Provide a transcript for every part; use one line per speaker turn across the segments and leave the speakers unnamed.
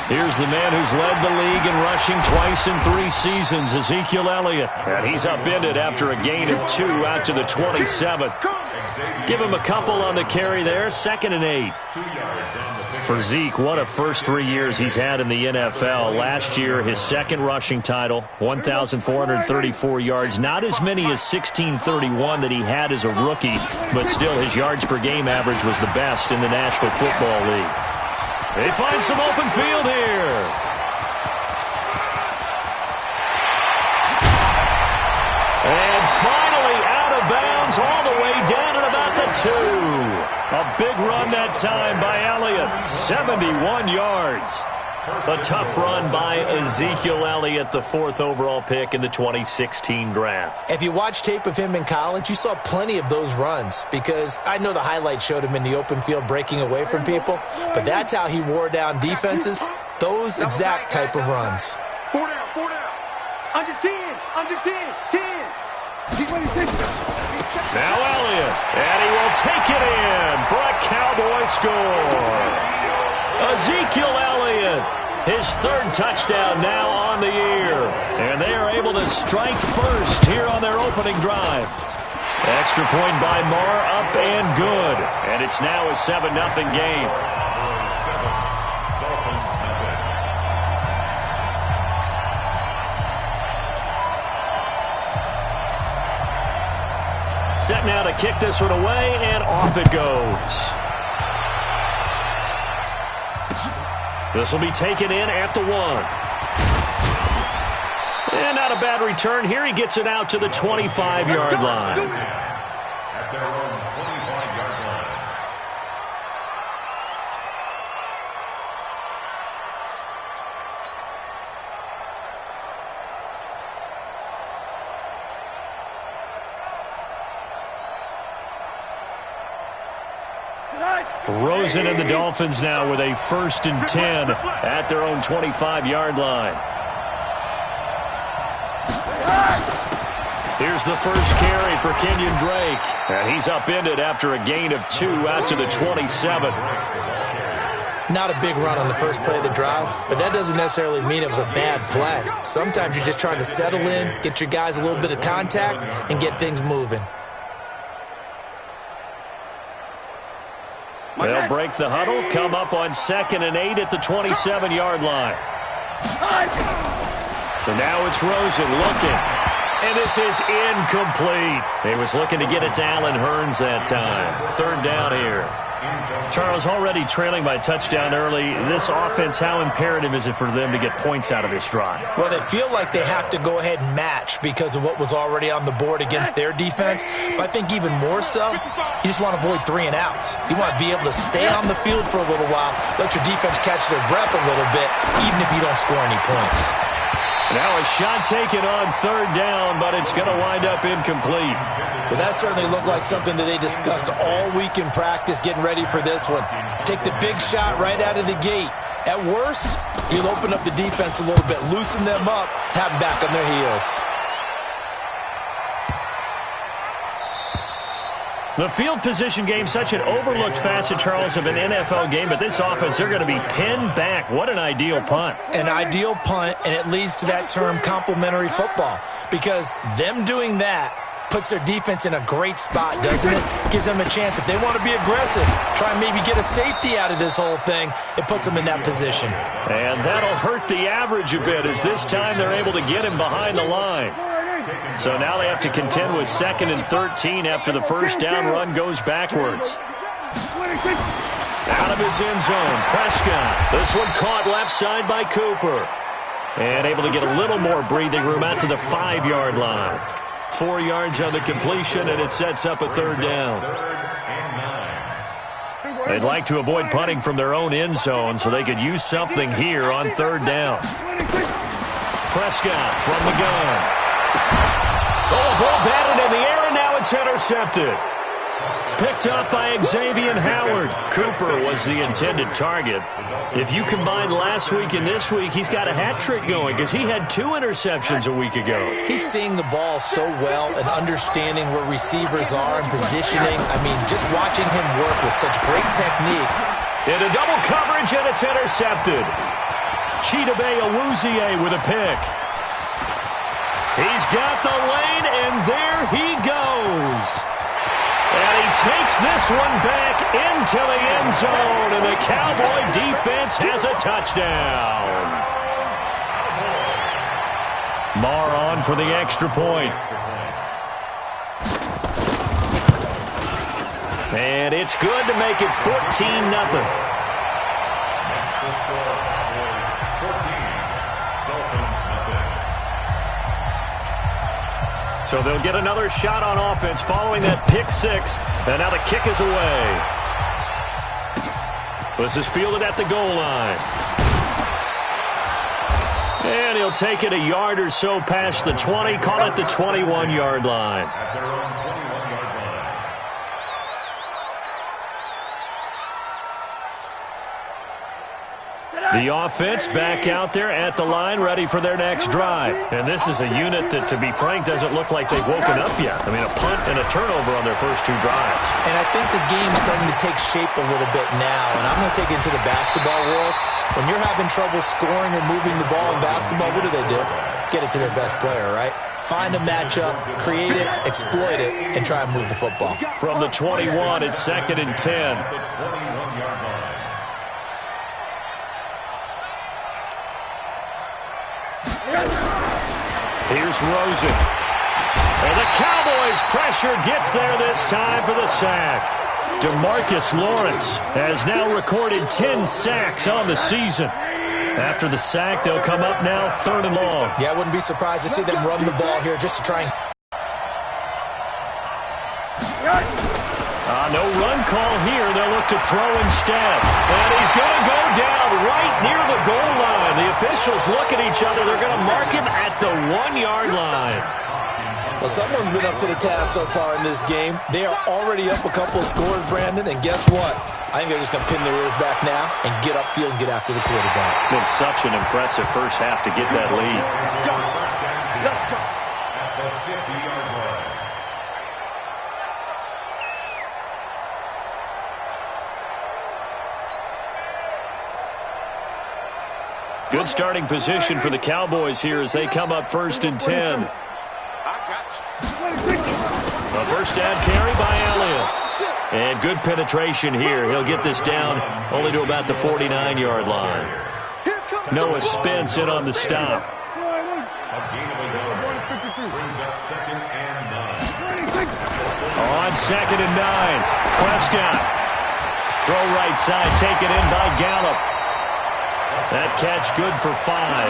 Here's the man who's led the league in rushing twice in 3 seasons, Ezekiel Elliott. And he's upended after a gain of 2 out to the 27. Give him a couple on the carry there, 2nd and 8. For Zeke, what a first 3 years he's had in the NFL. Last year, his 2nd rushing title, 1,434 yards. Not as many as 1,631 that he had as a rookie, but still his yards per game average was the best in the National Football League. They find some open field here. And finally out of bounds all the way down at about the 2. A big run that time by Elliott, 71 yards. A tough run by Ezekiel Elliott, the 4th overall pick in the 2016 draft.
If you watch tape of him in college, you saw plenty of those runs because I know the highlights showed him in the open field breaking away from people, but that's how he wore down defenses, those exact type of runs.
4 down, 4 down. Under 10, 10.
Now Elliott, and he will take it in for a Cowboy score. Ezekiel Elliott, his 3rd touchdown now on the year. And they are able to strike first here on their opening drive. Extra point by Marr, up and good. And it's now a 7-0 game. Set now to kick this one away, and off it goes. This will be taken in at the 1. And not a bad return here. He gets it out to the 25-yard line.
At their own 25-yard line.
Rosen and the Dolphins now with a 1st and 10 at their own 25-yard line. Here's the first carry for Kenyon Drake. And he's upended after a gain of 2 out to the 27.
Not a big run on the first play of the drive, but that doesn't necessarily mean it was a bad play. Sometimes you're just trying to settle in, get your guys a little bit of contact, and get things moving.
They'll break the huddle, come up on 2nd and 8 at the 27-yard line. So now it's Rosen looking. And this is incomplete. He was looking to get it to Allen Hurns that time. 3rd down here. Charles, already trailing by touchdown early. This offense, how imperative is it for them to get points out of this drive?
Well, they feel like they have to go ahead and match because of what was already on the board against their defense. But I think even more so, you just want to avoid 3 and outs. You want to be able to stay on the field for a little while, let your defense catch their breath a little bit, even if you don't score any points.
Now a shot taken on 3rd down, but it's going to wind up incomplete.
Well, that certainly looked like something that they discussed all week in practice getting ready for this one. Take the big shot right out of the gate. At worst, you'll open up the defense a little bit, loosen them up, have them back on their heels.
The field position game, such an overlooked facet, Charles, of an NFL game, but this offense, they're going to be pinned back. What an ideal punt.
An ideal punt, and it leads to that term complementary football, because them doing that puts their defense in a great spot, doesn't it? Gives them a chance. If they want to be aggressive, try and maybe get a safety out of this whole thing, it puts them in that position.
And that'll hurt the average a bit, as this time they're able to get him behind the line. So now they have to contend with 2nd and 13 after the first down run goes backwards. Out of his end zone, Prescott. This one caught left side by Cooper. And able to get a little more breathing room out to the 5-yard line. 4 yards on the completion, and it sets up a 3rd down. They'd like to avoid punting from their own end zone so they could use something here on 3rd down. Prescott from the gun. Oh, ball batted in the air, and now it's intercepted. Picked up by Xavier Howard. Cooper was the intended target. If you combine last week and this week, he's got a hat trick going because he had 2 interceptions a week ago.
He's seeing the ball so well and understanding where receivers are and positioning. I mean, just watching him work with such great technique.
Into double coverage, and it's intercepted. Chidobe Awuzie with a pick. He's got the lane, and there he goes. And he takes this one back into the end zone, and the Cowboy defense has a touchdown. Marr on for the extra point. And it's good to make it 14-0. So they'll get another shot on offense following that pick 6. And now the kick is away. This is fielded at the goal line. And he'll take it a yard or so past the 20. Call it the 21-yard line.
At their own 21-yard line.
The offense back out there at the line, ready for their next drive. And this is a unit that, to be frank, doesn't look like they've woken up yet. I mean, a punt and a turnover on their first 2 drives.
And I think the game's starting to take shape a little bit now. And I'm going to take it into the basketball world. When you're having trouble scoring or moving the ball in basketball, what do? Get it to their best player, right? Find a matchup, create it, exploit it, and try and move the football.
From the 21, it's 2nd and 10.
The 21-yard line.
Here's Rosen. And the Cowboys' pressure gets there this time for the sack. DeMarcus Lawrence has now recorded 10 sacks on the season. After the sack, they'll come up now 3rd and long.
Yeah, I wouldn't be surprised to see them run the ball here just to try and...
No run call here. They'll look to throw instead. And he's going to go down right near the goal line. The officials look at each other. They're going to mark him at the 1-yard line.
Well, someone's been up to the task so far in this game. They are already up a couple of scores, Brandon, and guess what? I think they're just going to pin their ears back now and get upfield and get after the quarterback.
Been such an impressive first half to get that lead.
Let's go. At the 50-yard line.
Good starting position for the Cowboys here as they come up 1st and 10. A first down carry by Elliott. And good penetration here. He'll get this down only to about the 49-yard line. Noah Spence in on the stop.
A gain of a yard. Brings up 2nd and 9.
On 2nd and 9. Prescott. Throw right side, taken in by Gallup. That catch good for 5.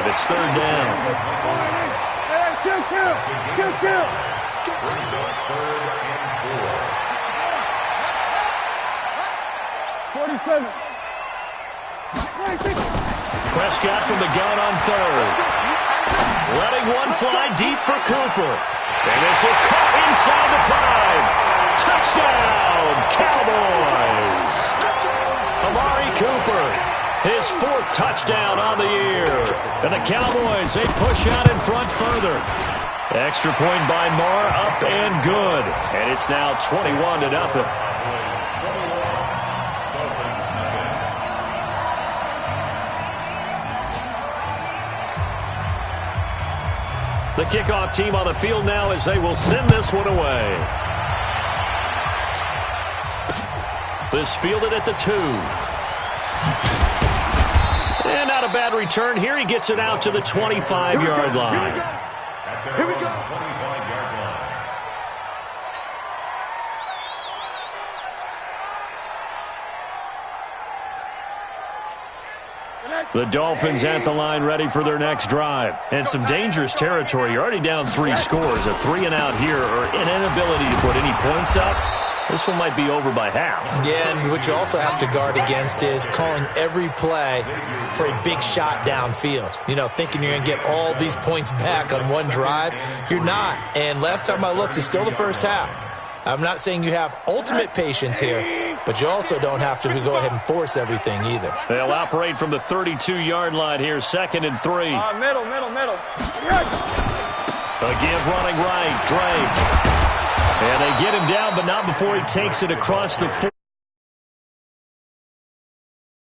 It's 3rd down.
Brings up 3rd and 4.
47.
Prescott from the gun on 3rd. Letting one fly deep for Cooper. And this is caught inside the 5. Touchdown, Cowboys. Amari Cooper, his 4th touchdown on the year. And the Cowboys, they push out in front further. Extra point by Marr, up and good. And it's now 21-0. The kickoff team on the field now as they will send this one away. This fielded at the 2. And not a bad return here. He gets it out to the 25-yard line.
Here we go. 25-yard line.
The Dolphins at the line ready for their next drive. And some dangerous territory. You're already down 3 scores. A 3-and-out here or an inability to put any points up. This one might be over by half.
Yeah, and what you also have to guard against is calling every play for a big shot downfield. You know, thinking you're going to get all these points back on one drive. You're not. And last time I looked, it's still the first half. I'm not saying you have ultimate patience here, but you also don't have to go ahead and force everything either.
They'll operate from the 32-yard line here, 2nd and 3.
Middle.
A give running right, Drake. And they get him down, but not before he takes it across the 4.